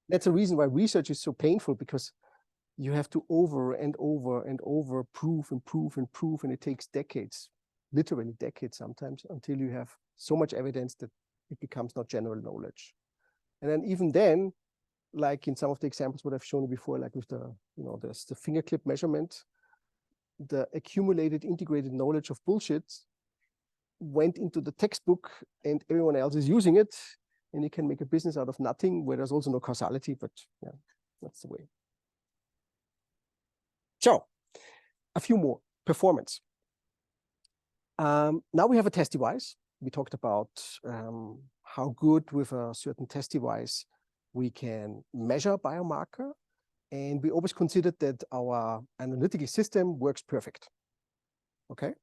That's the reason why research is so painful, because you have to over and over and over prove and prove and prove, and it takes decades, literally decades sometimes, until you have so much evidence that it becomes not general knowledge. And then even then, like in some of the examples what I've shown you before, like with the, there's the finger clip measurement, the accumulated integrated knowledge of bullshit went into the textbook and everyone else is using it, and you can make a business out of nothing where there's also no causality, but yeah, that's the way. So a few more. Performance. Now we have a test device. We talked about how good with a certain test device we can measure biomarker, and we always considered that our analytical system works perfect. Okay,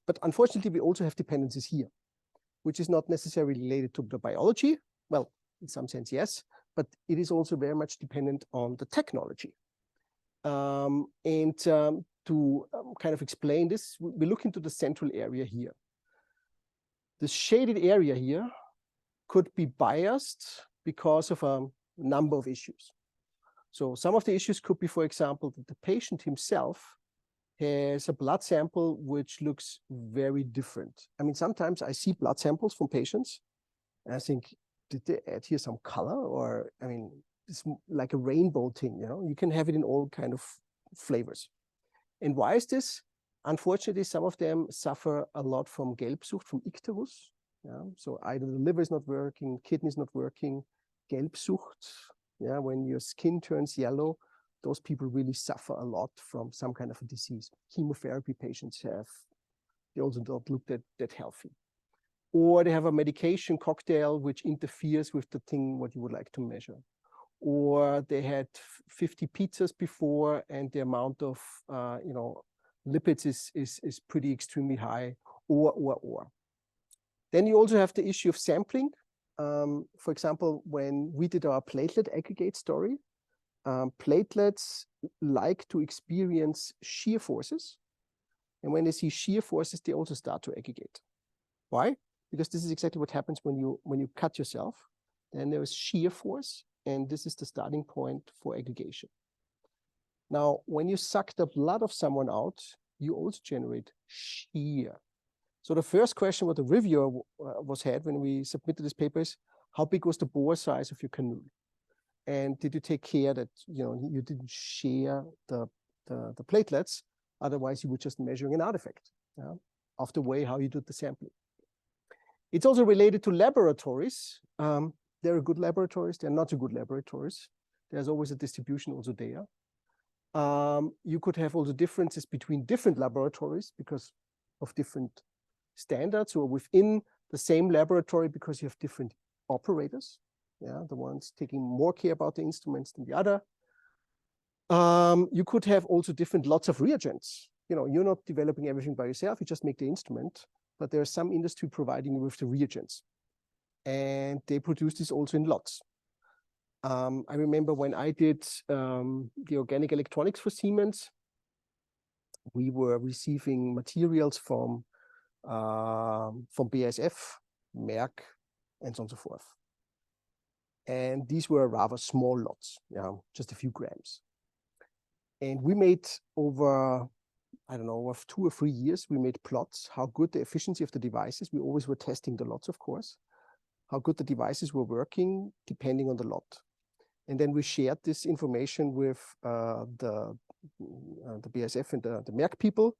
but unfortunately we also have dependencies here, which is not necessarily related to the biology. Well, in some sense, yes, but it is also very much dependent on the technology. To kind of explain this, we look into the central area here. The shaded area here could be biased because of a number of issues. So some of the issues could be, for example, that the patient himself has a blood sample which looks very different. I mean, sometimes I see blood samples from patients and I think, did they add here some color? Or, I mean, it's like a rainbow thing, you can have it in all kind of flavors. And why is this? Unfortunately, some of them suffer a lot from Gelbsucht, from Icterus. Yeah? So either the liver is not working, kidney is not working, Gelbsucht, yeah, when your skin turns yellow, those people really suffer a lot from some kind of a disease. Chemotherapy patients they also don't look that healthy. Or they have a medication cocktail which interferes with the thing what you would like to measure. Or they had 50 pizzas before and the amount of lipids is pretty extremely high, or. Then you also have the issue of sampling. For example, when we did our platelet aggregate story, platelets like to experience shear forces. And when they see shear forces, they also start to aggregate. Why? Because this is exactly what happens when you cut yourself. Then there is shear force, and this is the starting point for aggregation. Now, when you suck the blood of someone out, you also generate shear. So the first question what the reviewer had when we submitted this paper is, how big was the bore size of your cannula? And did you take care that you didn't shear the platelets? Otherwise, you were just measuring an artifact of the way how you did the sampling. It's also related to laboratories. There are good laboratories. There are not so good laboratories. There's always a distribution also there. You could have also differences between different laboratories because of different standards, or within the same laboratory because you have different operators. Yeah, the ones taking more care about the instruments than the other. You could have also different lots of reagents. You're not developing everything by yourself. You just make the instrument, but there's some industry providing you with the reagents. And they produce this also in lots. I remember when I did the organic electronics for Siemens, we were receiving materials from BASF, Merck, and so on and so forth. And these were rather small lots, just a few grams. And we made over, I don't know, of 2 or 3 years, we made plots, how good the efficiency of the devices. We always were testing the lots, of course, how good the devices were working depending on the lot. And then we shared this information with the BASF and the Merck people.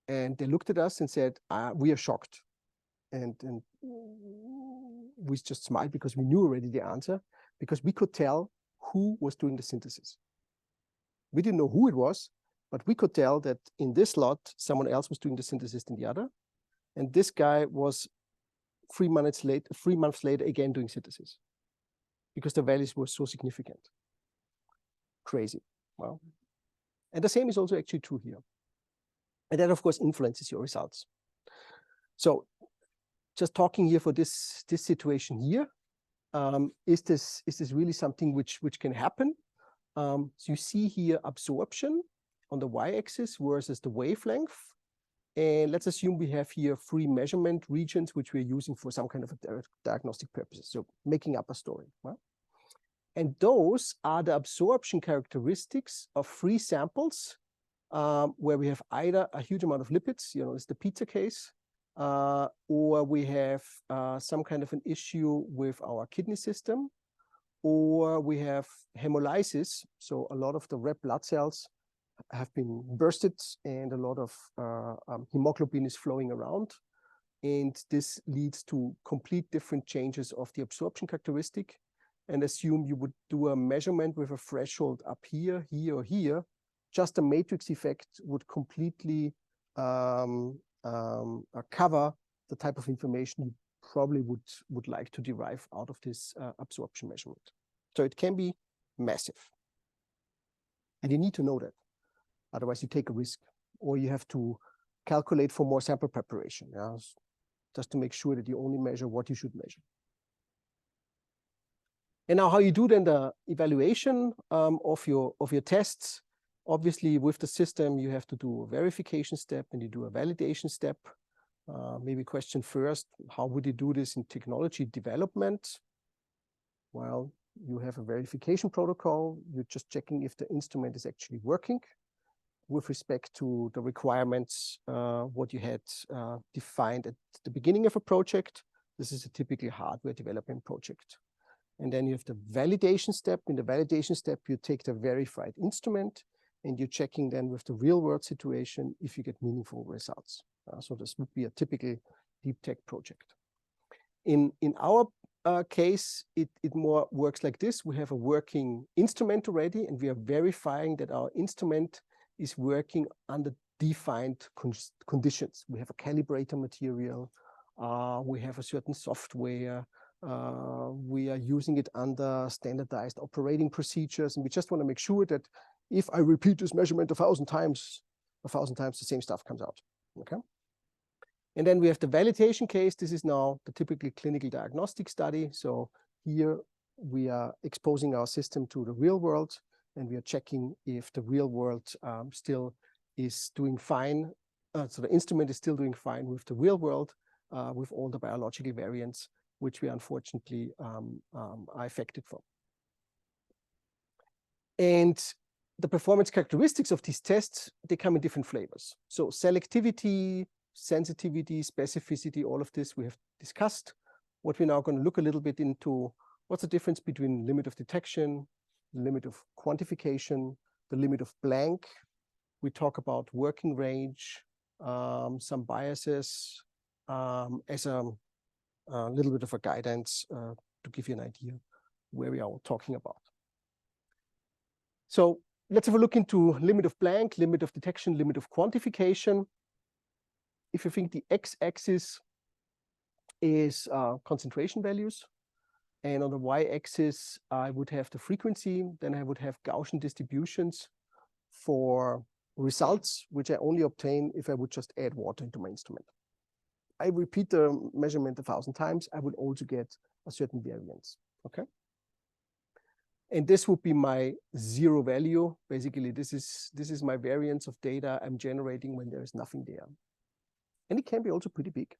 And they looked at us and said, we are shocked. And we just smiled because we knew already the answer, because we could tell who was doing the synthesis. We didn't know who it was, but we could tell that in this lot, someone else was doing the synthesis than the other. And this guy was 3 months later again doing synthesis, because the values were so significant. Crazy. Wow. And the same is also actually true here. And that, of course, influences your results. So just talking here for this situation here, is this really something which can happen? So you see here absorption on the y-axis versus the wavelength. And let's assume we have here 3 measurement regions which we're using for some kind of a diagnostic purposes. So making up a story. Right? And those are the absorption characteristics of free samples where we have either a huge amount of lipids, it's the pizza case, or we have some kind of an issue with our kidney system, or we have hemolysis. So a lot of the red blood cells have been bursted and a lot of hemoglobin is flowing around. And this leads to complete different changes of the absorption characteristic. And assume you would do a measurement with a threshold up here, here, or here, just a matrix effect would completely cover the type of information you probably would like to derive out of this absorption measurement. So it can be massive. And you need to know that. Otherwise, you take a risk, or you have to calculate for more sample preparation, just to make sure that you only measure what you should measure. And now how you do then the evaluation of your tests. Obviously, with the system, you have to do a verification step and you do a validation step. Maybe question first, how would you do this in technology development? Well, you have a verification protocol. You're just checking if the instrument is actually working with respect to the requirements, what you had defined at the beginning of a project. This is a typical hardware development project. And then you have the validation step. In the validation step, you take the verified instrument and you're checking then with the real world situation if you get meaningful results. So this would be a typical deep tech project. In our case, it more works like this. We have a working instrument already, and we are verifying that our instrument is working under defined conditions. We have a calibrator material, we have a certain software, we are using it under standardized operating procedures, and we just want to make sure that if I repeat this measurement 1,000 times, the same stuff comes out. Okay. And then we have the validation case. This is now the typical clinical diagnostic study. So here we are exposing our system to the real world, and we are checking if the real world still is doing fine. So the instrument is still doing fine with the real world, with all the biological variants, which we unfortunately are affected from. And the performance characteristics of these tests, they come in different flavors. So selectivity, sensitivity, specificity, all of this we have discussed. What we're now going to look a little bit into, what's the difference between limit of detection, limit of quantification, the limit of blank. We talk about working range, some biases, as a little bit of a guidance to give you an idea where we are talking about. So let's have a look into limit of blank, limit of detection, limit of quantification. If you think the x-axis is concentration values, and on the y-axis I would have the frequency, then I would have Gaussian distributions for results, which I only obtain if I would just add water into my instrument. I repeat the measurement 1,000 times, I would also get a certain variance, okay? And this would be my zero value. Basically, this is my variance of data I'm generating when there is nothing there. And it can be also pretty big,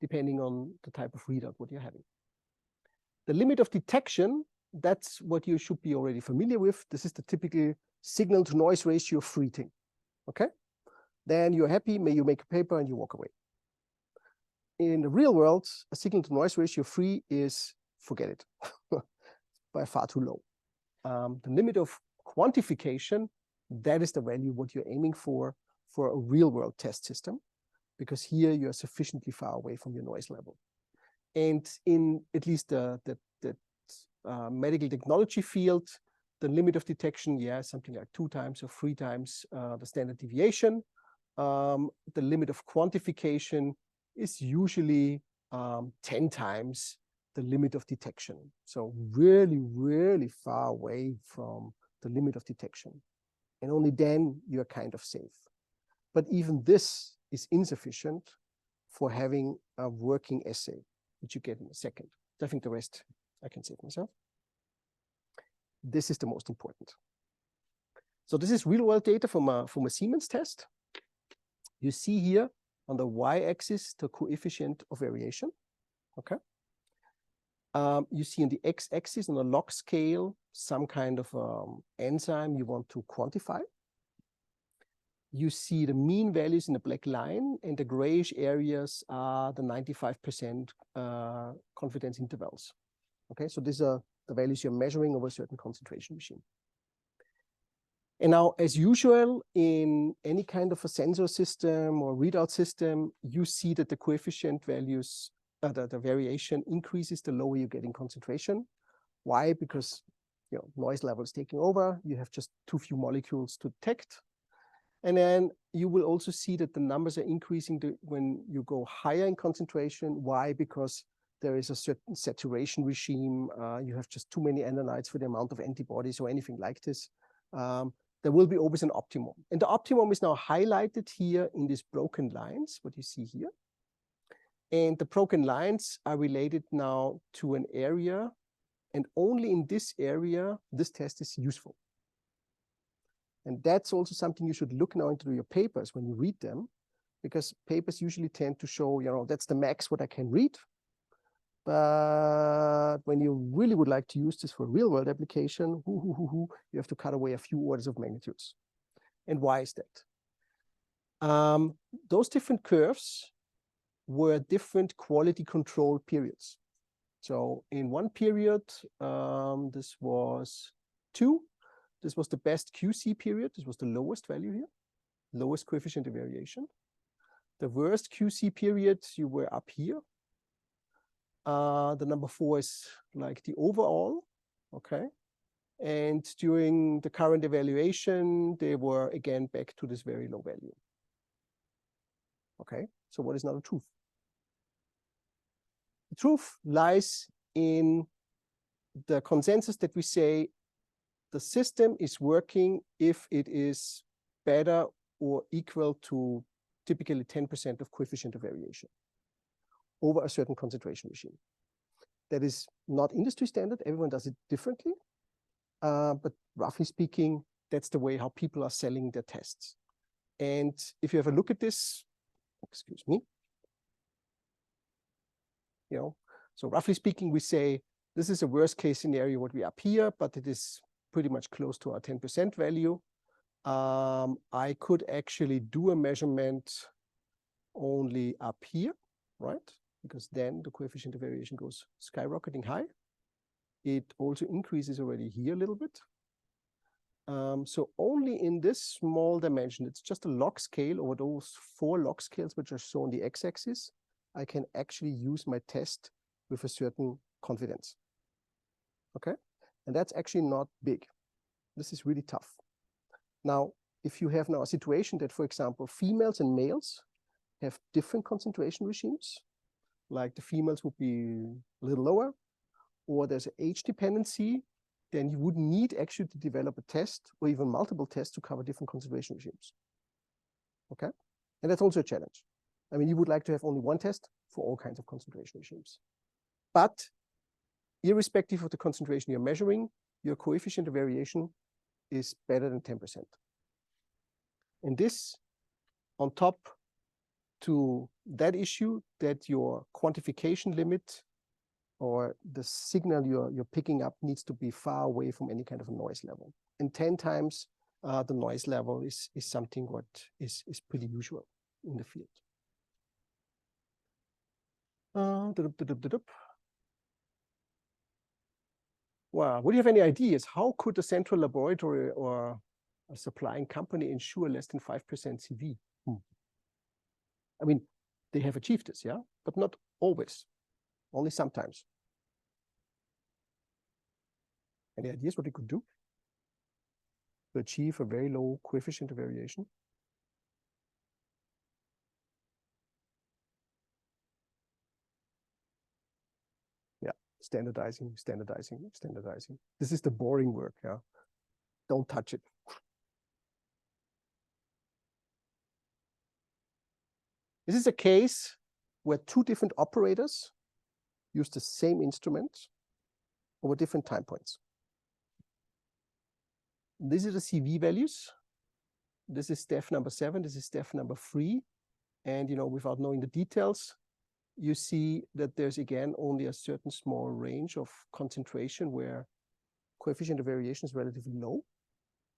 depending on the type of readout what you're having. The limit of detection, that's what you should be already familiar with. This is the typical signal to noise ratio free thing, okay? Then you're happy, may you make a paper and you walk away. In the real world, a signal to noise ratio free is, forget it, by far too low. The limit of quantification, that is the value what you're aiming for a real world test system, because here you're sufficiently far away from your noise level. And in at least the medical technology field, the limit of detection, yeah, something like 2 times or 3 times the standard deviation. The limit of quantification is usually 10 times the limit of detection. So really, really far away from the limit of detection. And only then you're kind of safe. But even this is insufficient for having a working assay, which you get in a second. I think the rest I can save myself. This is the most important. So this is real world data from a Siemens test. You see here on the y-axis the coefficient of variation, okay? You see on the x-axis on a log scale some kind of enzyme you want to quantify. You see the mean values in the black line, and the grayish areas are the 95% confidence intervals. Okay, so these are the values you're measuring over a certain concentration regime. And now, as usual, in any kind of a sensor system or readout system, you see that the coefficient values, the variation increases the lower you get in concentration. Why? Because noise level is taking over. You have just too few molecules to detect. And then you will also see that the numbers are increasing when you go higher in concentration. Why? Because there is a certain saturation regime. You have just too many analytes for the amount of antibodies or anything like this. There will be always an optimum. And the optimum is now highlighted here in these broken lines, what you see here. And the broken lines are related now to an area. And only in this area, this test is useful. And that's also something you should look now into your papers when you read them, because papers usually tend to show, that's the max what I can read. But when you really would like to use this for a real world application, you have to cut away a few orders of magnitudes. And why is that? Those different curves were different quality control periods. So in one period, this was 2. This was the best QC period. This was the lowest value here, lowest coefficient of variation. The worst QC period, you were up here. The number 4 is like the overall, okay? And during the current evaluation, they were again back to this very low value. Okay, so what is now the truth? The truth lies in the consensus that we say the system is working if it is better or equal to typically 10% of coefficient of variation over a certain concentration regime. That is not industry standard. Everyone does it differently. But roughly speaking, that's the way how people are selling their tests. And if you have a look at this, excuse me, so roughly speaking, we say this is a worst case scenario what we up here, but it is pretty much close to our 10% value. I could actually do a measurement only up here, right? Because then the coefficient of variation goes skyrocketing high. It also increases already here a little bit. So only in this small dimension, it's just a log scale over those 4 log scales which are shown on the x-axis, I can actually use my test with a certain confidence. Okay? And that's actually not big. This is really tough. Now, if you have now a situation that, for example, females and males have different concentration regimes, like the females would be a little lower, or there's an age dependency, then you would need actually to develop a test or even multiple tests to cover different concentration regimes. Okay? And that's also a challenge. I mean, you would like to have only one test for all kinds of concentration regimes. But irrespective of the concentration you're measuring, your coefficient of variation is better than 10%. And this on top to that issue that your quantification limit or the signal you're picking up needs to be far away from any kind of a noise level. And 10 times the noise level is something what is pretty usual in the field. Well, would you have any ideas? How could a central laboratory or a supplying company ensure less than 5% CV? I mean, they have achieved this, yeah, but not always, only sometimes. Any ideas what they could do to achieve a very low coefficient of variation? Yeah, standardizing, standardizing, standardizing. This is the boring work, yeah. Don't touch it. This is a case where 2 different operators use the same instrument over different time points. These are the CV values. This is step number 7. This is step number 3. And, without knowing the details, you see that there's again only a certain small range of concentration where coefficient of variation is relatively low,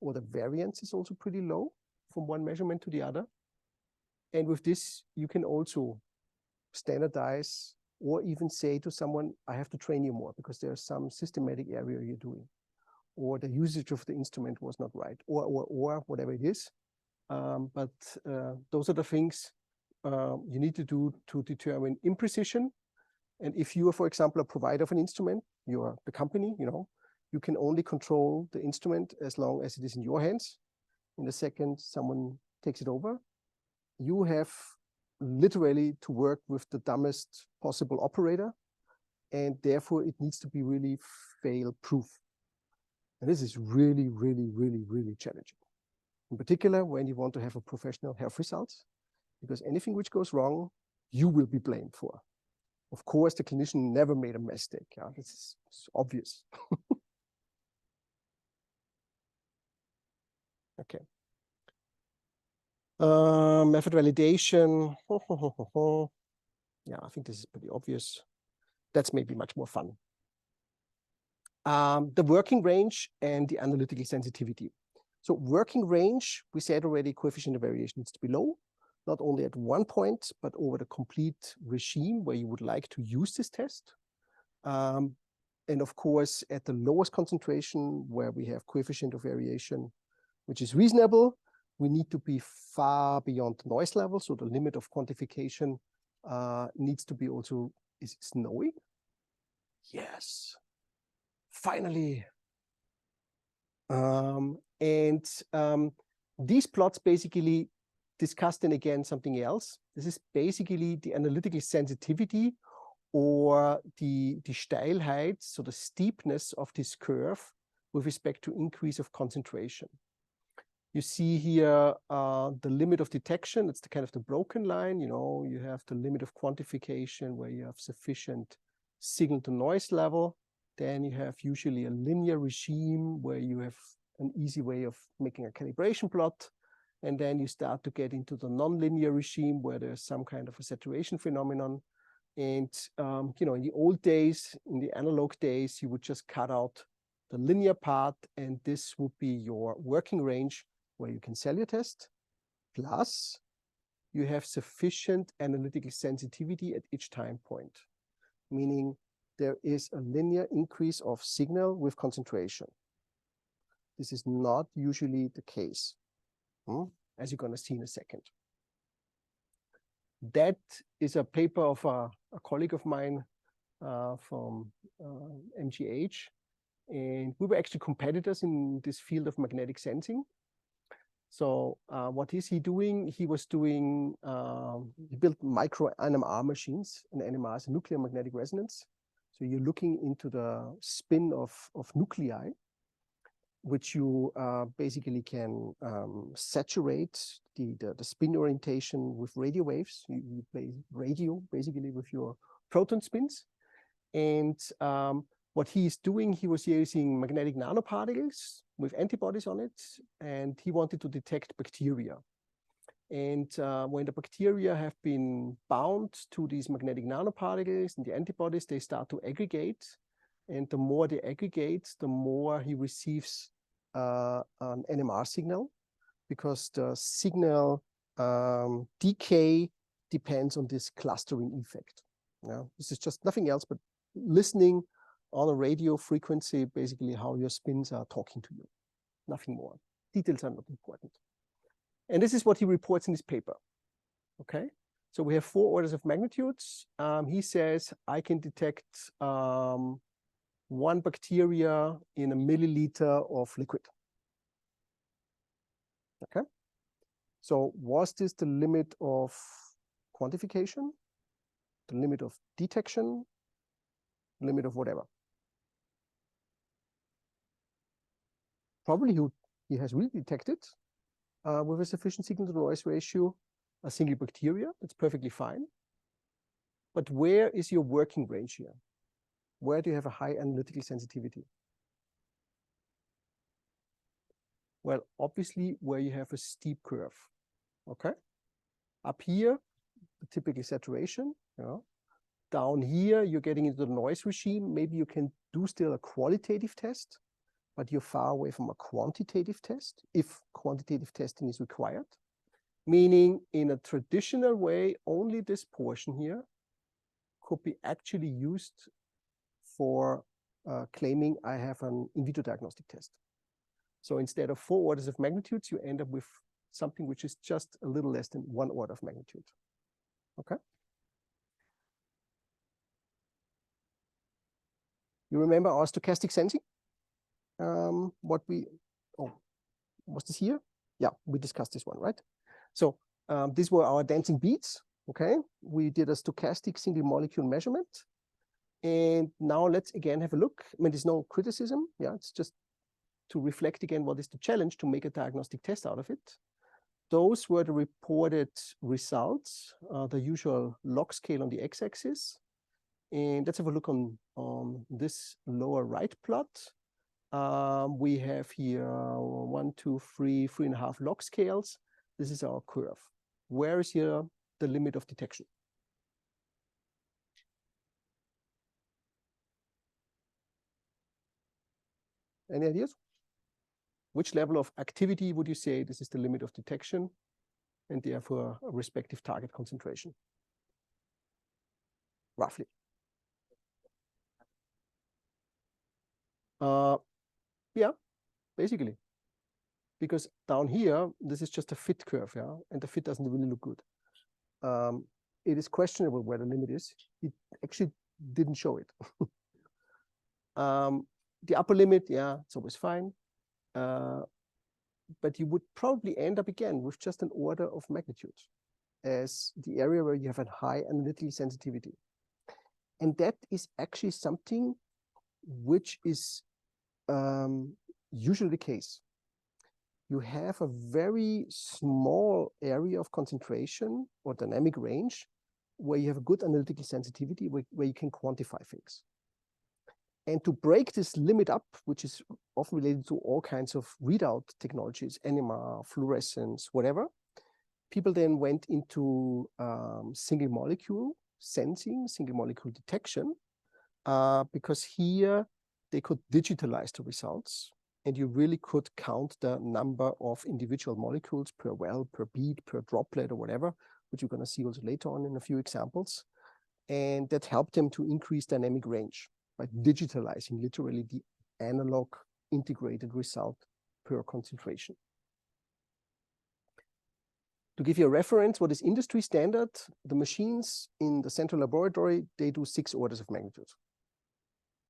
or the variance is also pretty low from one measurement to the other. And with this, you can also standardize or even say to someone, I have to train you more because there's some systematic error you're doing, or the usage of the instrument was not right, or whatever it is. But those are the things you need to do to determine imprecision. And if you are, for example, a provider of an instrument, you are the company, you can only control the instrument as long as it is in your hands. In the second someone takes it over, you have literally to work with the dumbest possible operator, and therefore it needs to be really fail-proof. And this is really, really, really, really challenging. In particular, when you want to have a professional health results, because anything which goes wrong, you will be blamed for. Of course, the clinician never made a mistake. Yeah, this is obvious. Okay. Method validation. Yeah, I think this is pretty obvious. That's maybe much more fun. The working range and the analytical sensitivity. So working range, we said already, coefficient of variation needs to be low, not only at one point, but over the complete regime where you would like to use this test. And of course, at the lowest concentration where we have coefficient of variation, which is reasonable, we need to be far beyond the noise level. So the limit of quantification needs to be also, is it snowing? Yes, finally. These plots basically discuss then again something else. This is basically the analytical sensitivity or the Steilheit, so the steepness of this curve with respect to increase of concentration. You see here the limit of detection. It's the kind of the broken line. You have the limit of quantification where you have sufficient signal to noise level. Then you have usually a linear regime where you have an easy way of making a calibration plot. And then you start to get into the nonlinear regime where there's some kind of a saturation phenomenon. And in the old days, in the analog days, you would just cut out the linear part, and this would be your working range where you can sell your test. Plus, you have sufficient analytical sensitivity at each time point, meaning there is a linear increase of signal with concentration. This is not usually the case, as you're going to see in a second. That is a paper of a colleague of mine from MGH. And we were actually competitors in this field of magnetic sensing. So what is he doing? He was doing, he built micro NMR machines, and NMR is a nuclear magnetic resonance. So you're looking into the spin of nuclei, which you basically can saturate the spin orientation with radio waves. You play radio basically with your proton spins. And what he is doing, he was using magnetic nanoparticles with antibodies on it, and he wanted to detect bacteria. And when the bacteria have been bound to these magnetic nanoparticles and the antibodies, they start to aggregate. And the more they aggregate, the more he receives an NMR signal, because the signal decay depends on this clustering effect. This is just nothing else but listening on a radio frequency, basically how your spins are talking to you, nothing more. Details are not important. And this is what he reports in his paper. Okay, so we have 4 orders of magnitudes. He says I can detect 1 bacteria in a milliliter of liquid. Okay, so was this the limit of quantification, the limit of detection, limit of whatever? Probably he has really detected with a sufficient signal to noise ratio a single bacteria. That's perfectly fine. But where is your working range here? Where do you have a high analytical sensitivity? Well, obviously where you have a steep curve. Okay, up here, the typical saturation. Down here, you're getting into the noise regime. Maybe you can do still a qualitative test, but you're far away from a quantitative test, if quantitative testing is required. Meaning, in a traditional way, only this portion here could be actually used for claiming I have an in vitro diagnostic test. So instead of 4 orders of magnitudes, you end up with something which is just a little less than 1 order of magnitude. Okay. You remember our stochastic sensing? Was this here? Yeah, we discussed this one, right? So these were our dancing beats. Okay, we did a stochastic single molecule measurement. And now let's again have a look. I mean, there's no criticism. Yeah, it's just to reflect again what is the challenge to make a diagnostic test out of it. Those were the reported results, the usual log scale on the x-axis. And let's have a look on this lower right plot. We have here 1, 2, 3, 3.5 log scales. This is our curve. Where is here the limit of detection? Any ideas? Which level of activity would you say this is the limit of detection and therefore a respective target concentration? Roughly. Yeah, basically. Because down here, this is just a fit curve, yeah, and the fit doesn't really look good. It is questionable where the limit is. It actually didn't show it. The upper limit, yeah, it's always fine. But you would probably end up again with just an order of magnitude as the area where you have a high analytical sensitivity. And that is actually something which is usually the case. You have a very small area of concentration or dynamic range where you have a good analytical sensitivity, where you can quantify things. And to break this limit up, which is often related to all kinds of readout technologies, NMR, fluorescence, whatever, people then went into single molecule sensing, single molecule detection, because here they could digitalize the results. And you really could count the number of individual molecules per well, per bead, per droplet, or whatever, which you're going to see also later on in a few examples. And that helped them to increase dynamic range by digitalizing literally the analog integrated result per concentration. To give you a reference, what is industry standard? The machines in the central laboratory, they do 6 orders of magnitude.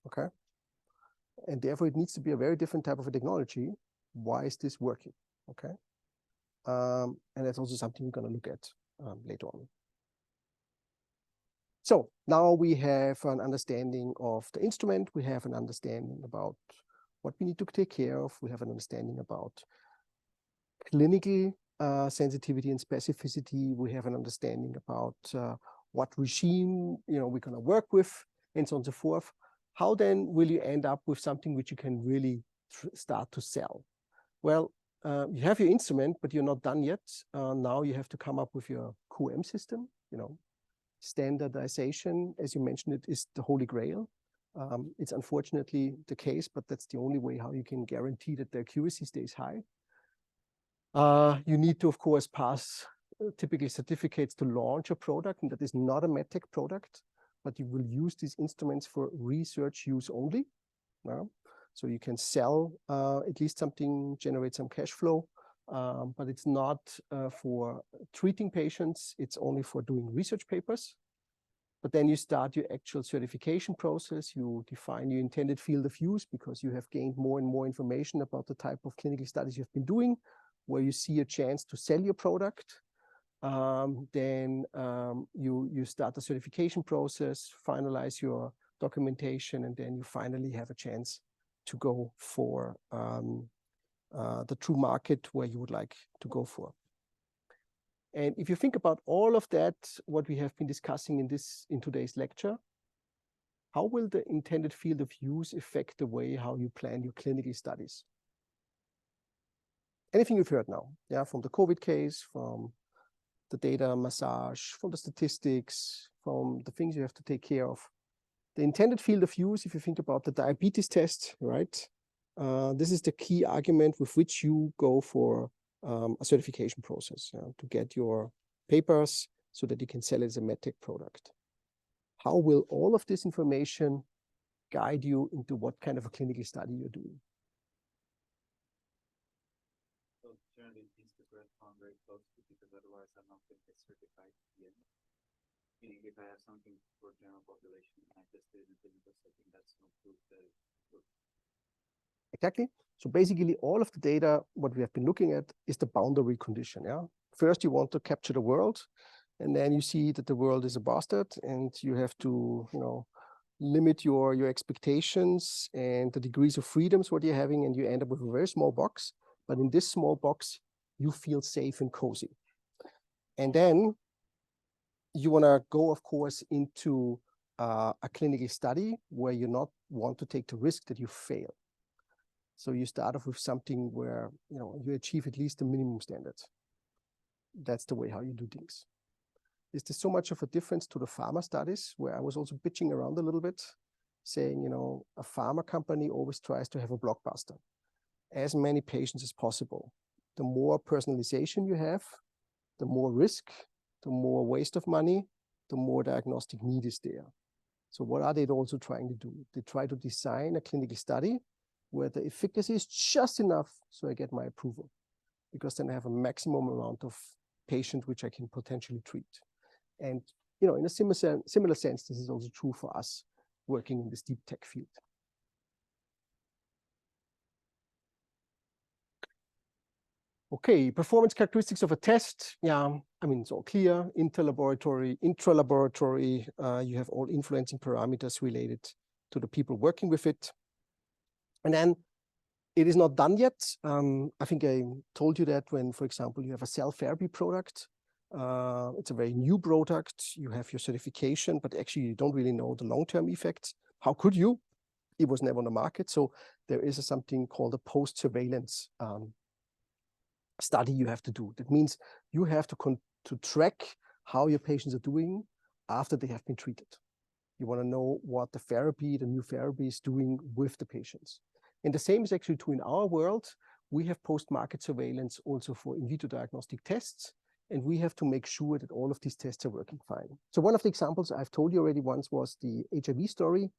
Okay. And therefore, it needs to be a very different type of a technology. Why is this working? Okay. And that's also something we're going to look at later on. So now we have an understanding of the instrument. We have an understanding about what we need to take care of. We have an understanding about clinical sensitivity and specificity. We have an understanding about what regime we're going to work with, and so on and so forth. How then will you end up with something which you can really start to sell? Well, you have your instrument, but you're not done yet. Now you have to come up with your QM system. Standardization, as you mentioned, it is the holy grail. It's unfortunately the case, but that's the only way how you can guarantee that the accuracy stays high. You need to, of course, pass typically certificates to launch a product, and that is not a medtech product, but you will use these instruments for research use only. So you can sell at least something, generate some cash flow, but it's not for treating patients. It's only for doing research papers. But then you start your actual certification process. You define your intended field of use because you have gained more and more information about the type of clinical studies you've been doing, where you see a chance to sell your product. Then you start the certification process, finalize your documentation, and then you finally have a chance to go for the true market where you would like to go for. And if you think about all of that, what we have been discussing in today's lecture, how will the intended field of use affect the way how you plan your clinical studies? Anything you've heard now, yeah, from the COVID case, from the data massage, from the statistics, from the things you have to take care of. The intended field of use, if you think about the diabetes test, right? This is the key argument with which you go for a certification process to get your papers so that you can sell it as a medtech product. How will all of this information guide you into what kind of a clinical study you're doing? So generally it needs to correspond very closely, because otherwise I'm not going to get certified yet. Meaning if I have something for general population and I tested in a clinical setting, that's no proof that it works. Exactly. So basically all of the data, what we have been looking at is the boundary condition. Yeah. First you want to capture the world, and then you see that the world is a bastard, and you have to, limit your expectations and the degrees of freedoms what you're having, and you end up with a very small box. But in this small box, you feel safe and cozy. And then you want to go, of course, into a clinical study where you not want to take the risk that you fail. So you start off with something where you achieve at least the minimum standards. That's the way how you do things. Is there so much of a difference to the pharma studies, where I was also bitching around a little bit, saying, a pharma company always tries to have a blockbuster, as many patients as possible. The more personalization you have, the more risk, the more waste of money, the more diagnostic need is there. So what are they also trying to do? They try to design a clinical study where the efficacy is just enough so I get my approval, because then I have a maximum amount of patients which I can potentially treat. And in a similar sense, this is also true for us working in this deep tech field. Okay, performance characteristics of a test. Yeah, I mean, it's all clear. Interlaboratory, intralaboratory, you have all influencing parameters related to the people working with it. And then it is not done yet. I think I told you that when, for example, you have a cell therapy product, it's a very new product. You have your certification, but actually you don't really know the long-term effects. How could you? It was never on the market. So there is something called a post-surveillance study you have to do. That means you have to track how your patients are doing after they have been treated. You want to know what the new therapy is doing with the patients. And the same is actually true in our world. We have post-market surveillance also for in vitro diagnostic tests, and we have to make sure that all of these tests are working fine. So one of the examples I've told you already once was the HIV story,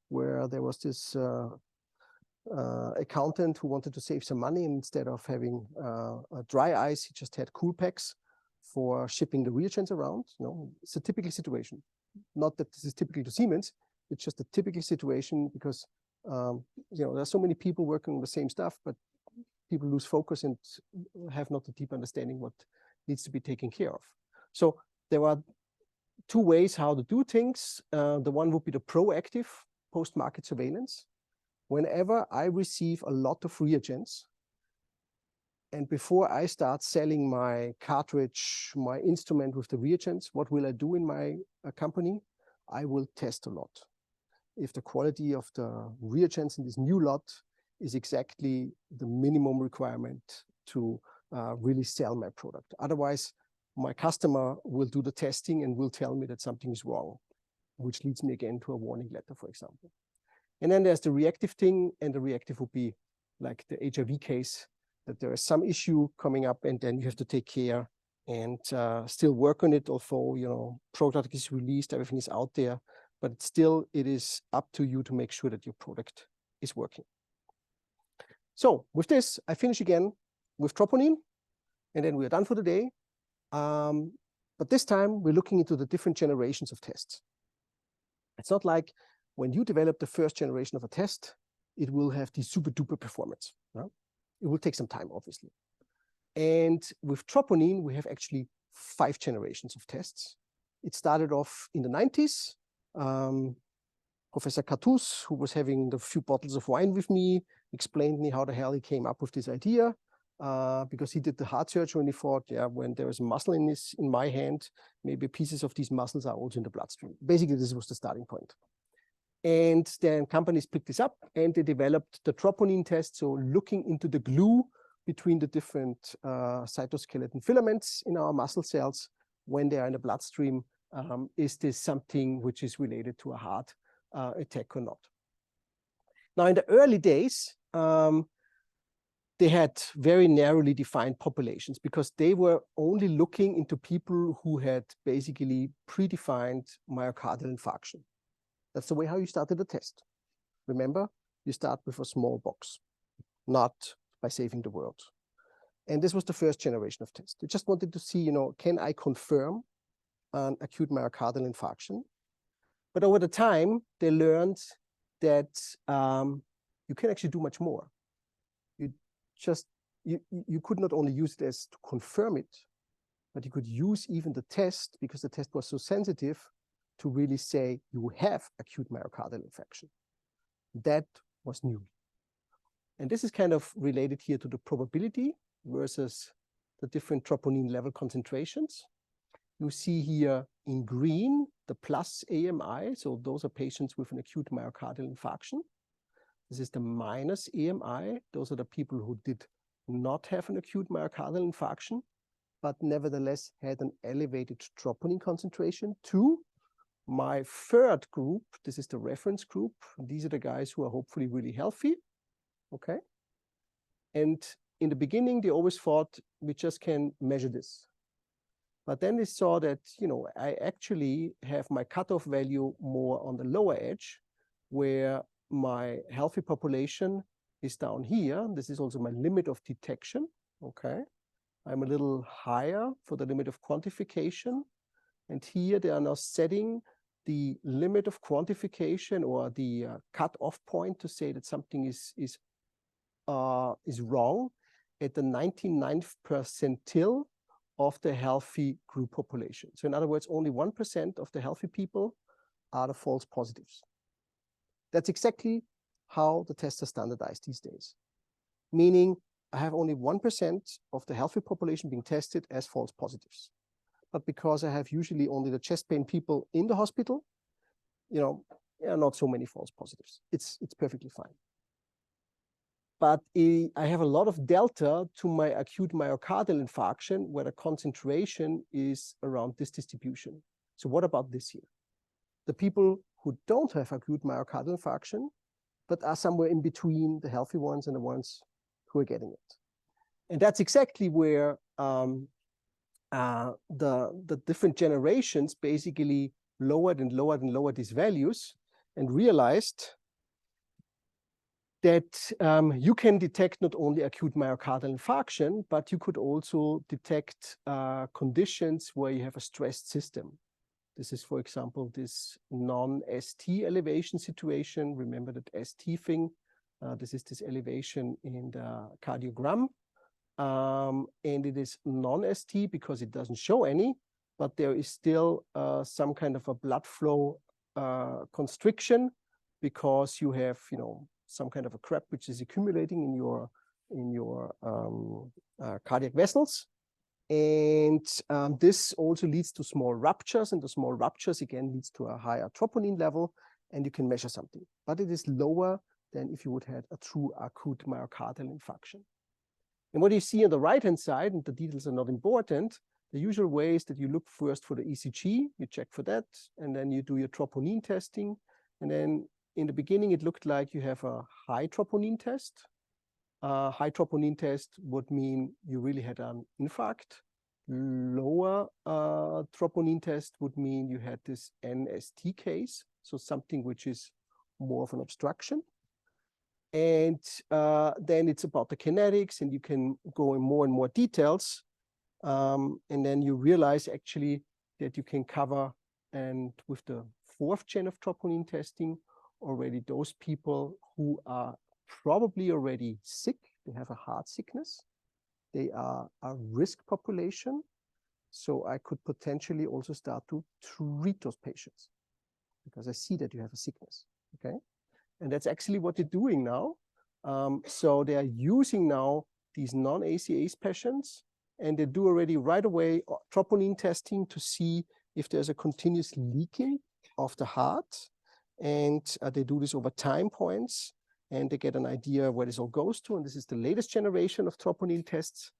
where there was this accountant who wanted to save some money, and instead of having dry ice, he just had cool packs for shipping the reagents around. It's a typical situation. Not that this is typical to Siemens, it's just a typical situation because there are so many people working on the same stuff, but people lose focus and have not a deep understanding what needs to be taken care of. So there are two ways how to do things. The one would be the proactive post-market surveillance. Whenever I receive a lot of reagents, and before I start selling my cartridge, my instrument with the reagents, what will I do in my company? I will test a lot. If the quality of the reagents in this new lot is exactly the minimum requirement to really sell my product. Otherwise, my customer will do the testing and will tell me that something is wrong, which leads me again to a warning letter, for example. And then there's the reactive thing, and the reactive would be like the HIV case, that there is some issue coming up and then you have to take care and still work on it. Although, product is released, everything is out there, but still it is up to you to make sure that your product is working. So with this, I finish again with troponin, and then we're done for the day. But this time we're looking into the different generations of tests. It's not like when you develop the first generation of a test, it will have the super duper performance. No? It will take some time, obviously. And with troponin, we have actually 5 generations of tests. It started off in the 90s. Professor Cartus, who was having the few bottles of wine with me, explained me how the hell he came up with this idea. Because he did the heart surgery and he thought, when there is a muscle in my hand, maybe pieces of these muscles are also in the bloodstream. Basically, this was the starting point. And then companies picked this up and they developed the troponin test. So looking into the glue between the different cytoskeleton filaments in our muscle cells when they are in the bloodstream, is this something which is related to a heart attack or not? Now, in the early days, they had very narrowly defined populations because they were only looking into people who had basically predefined myocardial infarction. That's the way how you started the test. Remember, you start with a small box, not by saving the world. And this was the first generation of test. They just wanted to see, can I confirm an acute myocardial infarction? But over the time, they learned that you can actually do much more. You could not only use it as to confirm it, but you could use even the test, because the test was so sensitive, to really say you have acute myocardial infarction. That was new. And this is kind of related here to the probability versus the different troponin level concentrations. You see here in green the plus AMI, so those are patients with an acute myocardial infarction. This is the minus AMI. Those are the people who did not have an acute myocardial infarction, but nevertheless had an elevated troponin concentration. To my third group, this is the reference group. These are the guys who are hopefully really healthy. Okay. And in the beginning, they always thought we just can measure this. But then they saw that, I actually have my cutoff value more on the lower edge, where my healthy population is down here. This is also my limit of detection. Okay. I'm a little higher for the limit of quantification. And here they are now setting the limit of quantification, or the cutoff point, to say that something is wrong at the 99th percentile of the healthy group population. So in other words, only 1% of the healthy people are the false positives. That's exactly how the tests are standardized these days. Meaning I have only 1% of the healthy population being tested as false positives. But because I have usually only the chest pain people in the hospital, there are not so many false positives. It's perfectly fine. But I have a lot of delta to my acute myocardial infarction, where the concentration is around this distribution. So what about this here? The people who don't have acute myocardial infarction, but are somewhere in between the healthy ones and the ones who are getting it. And that's exactly where the different generations basically lowered and lowered and lowered these values, and realized that you can detect not only acute myocardial infarction, but you could also detect conditions where you have a stressed system. This is, for example, this non-ST elevation situation. Remember that ST thing. This is this elevation in the cardiogram. And it is non-ST because it doesn't show any, but there is still some kind of a blood flow constriction, because you have, some kind of a crap which is accumulating in your cardiac vessels. And this also leads to small ruptures, and the small ruptures again leads to a higher troponin level, and you can measure something. But it is lower than if you would have a true acute myocardial infarction. And what you see on the right-hand side, and the details are not important, the usual way is that you look first for the ECG, you check for that, and then you do your troponin testing. And then in the beginning, it looked like you have a high troponin test. High troponin test would mean you really had an infarct. Lower troponin test would mean you had this NST case, so something which is more of an obstruction. And then it's about the kinetics, and you can go in more and more details. And then you realize actually that you can cover, and with the 4th gen of troponin testing, already those people who are probably already sick, they have a heart sickness, they are a risk population. So I could potentially also start to treat those patients, because I see that you have a sickness, okay? And that's actually what they're doing now. So they are using now these non-ACAs patients, and they do already right away troponin testing to see if there's a continuous leaking of the heart. And they do this over time points, and they get an idea where this all goes to. And this is the latest generation of troponin tests.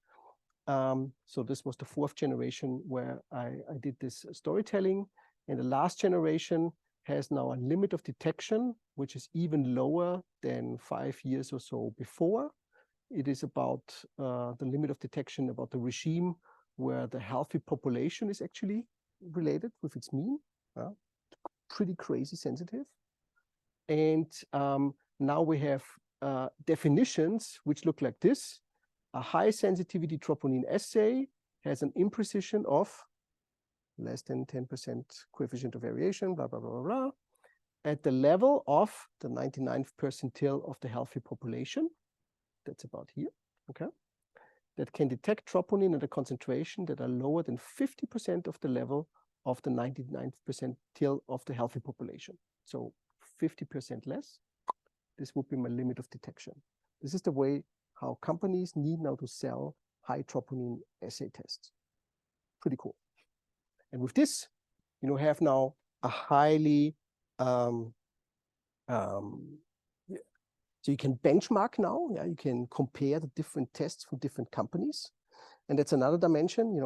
So this was the 4th generation where I did this storytelling. And the last generation has now a limit of detection, which is even lower than 5 years or so before. It is about the limit of detection about the regime where the healthy population is actually related with its mean. Pretty crazy sensitive. And now we have definitions which look like this. A high sensitivity troponin assay has an imprecision of less than 10% coefficient of variation, blah, blah, blah, blah, blah, at the level of the 99th percentile of the healthy population. That's about here, okay? That can detect troponin at a concentration that are lower than 50% of the level of the 99th percentile of the healthy population. So 50% less, this would be my limit of detection. This is the way how companies need now to sell high troponin assay tests. Pretty cool. And with this, you have now a highly, so you can benchmark now, you can compare the different tests from different companies. And that's another dimension,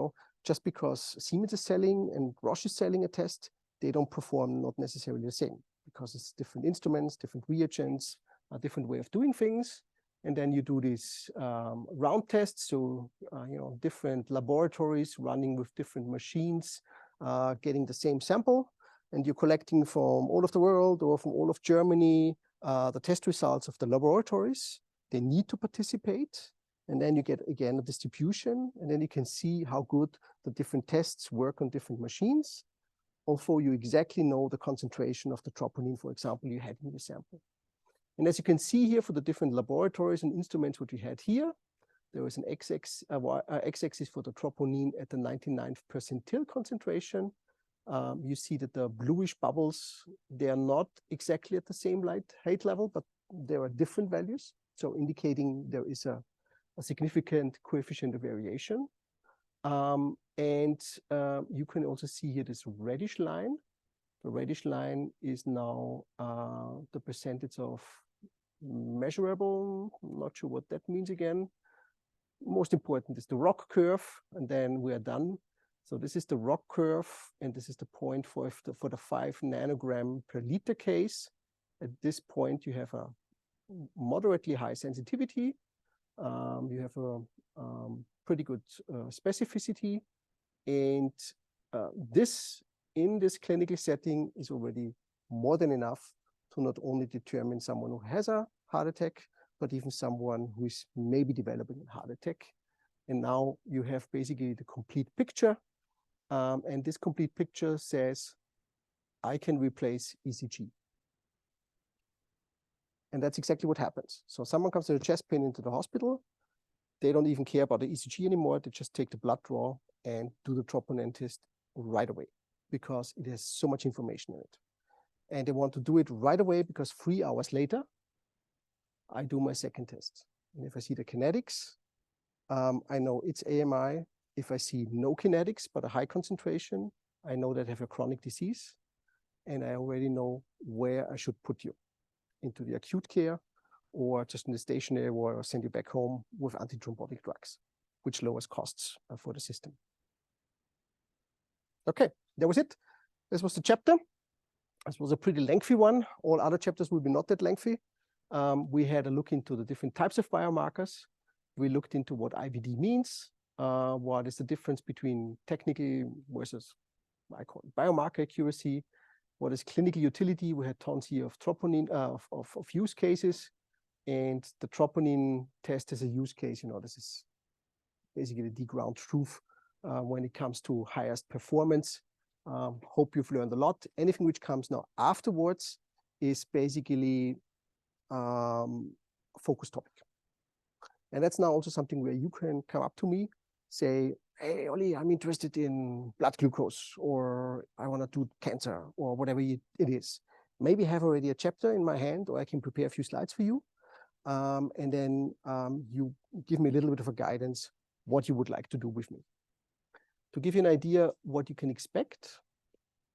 just because Siemens is selling and Roche is selling a test, they don't perform not necessarily the same, because it's different instruments, different reagents, a different way of doing things. And then you do these round tests, so different laboratories running with different machines, getting the same sample, and you're collecting from all of the world or from all of Germany the test results of the laboratories. They need to participate, and then you get again a distribution, and then you can see how good the different tests work on different machines. Although you exactly know the concentration of the troponin, for example, you had in your sample. And as you can see here for the different laboratories and instruments which we had here, there was an x-axis for the troponin at the 99th percentile concentration. You see that the bluish bubbles, they are not exactly at the same height level, but there are different values. So indicating there is a significant coefficient of variation. And you can also see here this reddish line. The reddish line is now the percentage of measurable. I'm not sure what that means again. Most important is the ROC curve, and then we are done. So this is the ROC curve, and this is the point for the 5 nanogram per liter case. At this point, you have a moderately high sensitivity. You have a pretty good specificity, and this in this clinical setting is already more than enough to not only determine someone who has a heart attack, but even someone who is maybe developing a heart attack. And now you have basically the complete picture. And this complete picture says, I can replace ECG. And that's exactly what happens. So someone comes with a chest pain into the hospital. They don't even care about the ECG anymore. They just take the blood draw and do the troponin test right away, because it has so much information in it. And they want to do it right away because 3 hours later, I do my second test. And if I see the kinetics, I know it's AMI. If I see no kinetics, but a high concentration, I know that I have a chronic disease. And I already know where I should put you, into the acute care or just in the stationary ward, or send you back home with antithrombotic drugs, which lowers costs for the system. Okay, that was it. This was the chapter. This was a pretty lengthy one. All other chapters will be not that lengthy. We had a look into the different types of biomarkers. We looked into what IVD means, what is the difference between technical versus, I call it, biomarker accuracy, what is clinical utility. We had tons here of troponin, of use cases, and the troponin test is a use case. This is basically the ground truth when it comes to highest performance. Hope you've learned a lot. Anything which comes now afterwards is basically focus topic. And that's now also something where you can come up to me, say, hey, Olli, I'm interested in blood glucose, or I want to do cancer, or whatever it is. Maybe I have already a chapter in my hand, or I can prepare a few slides for you. And then you give me a little bit of a guidance what you would like to do with me. To give you an idea what you can expect,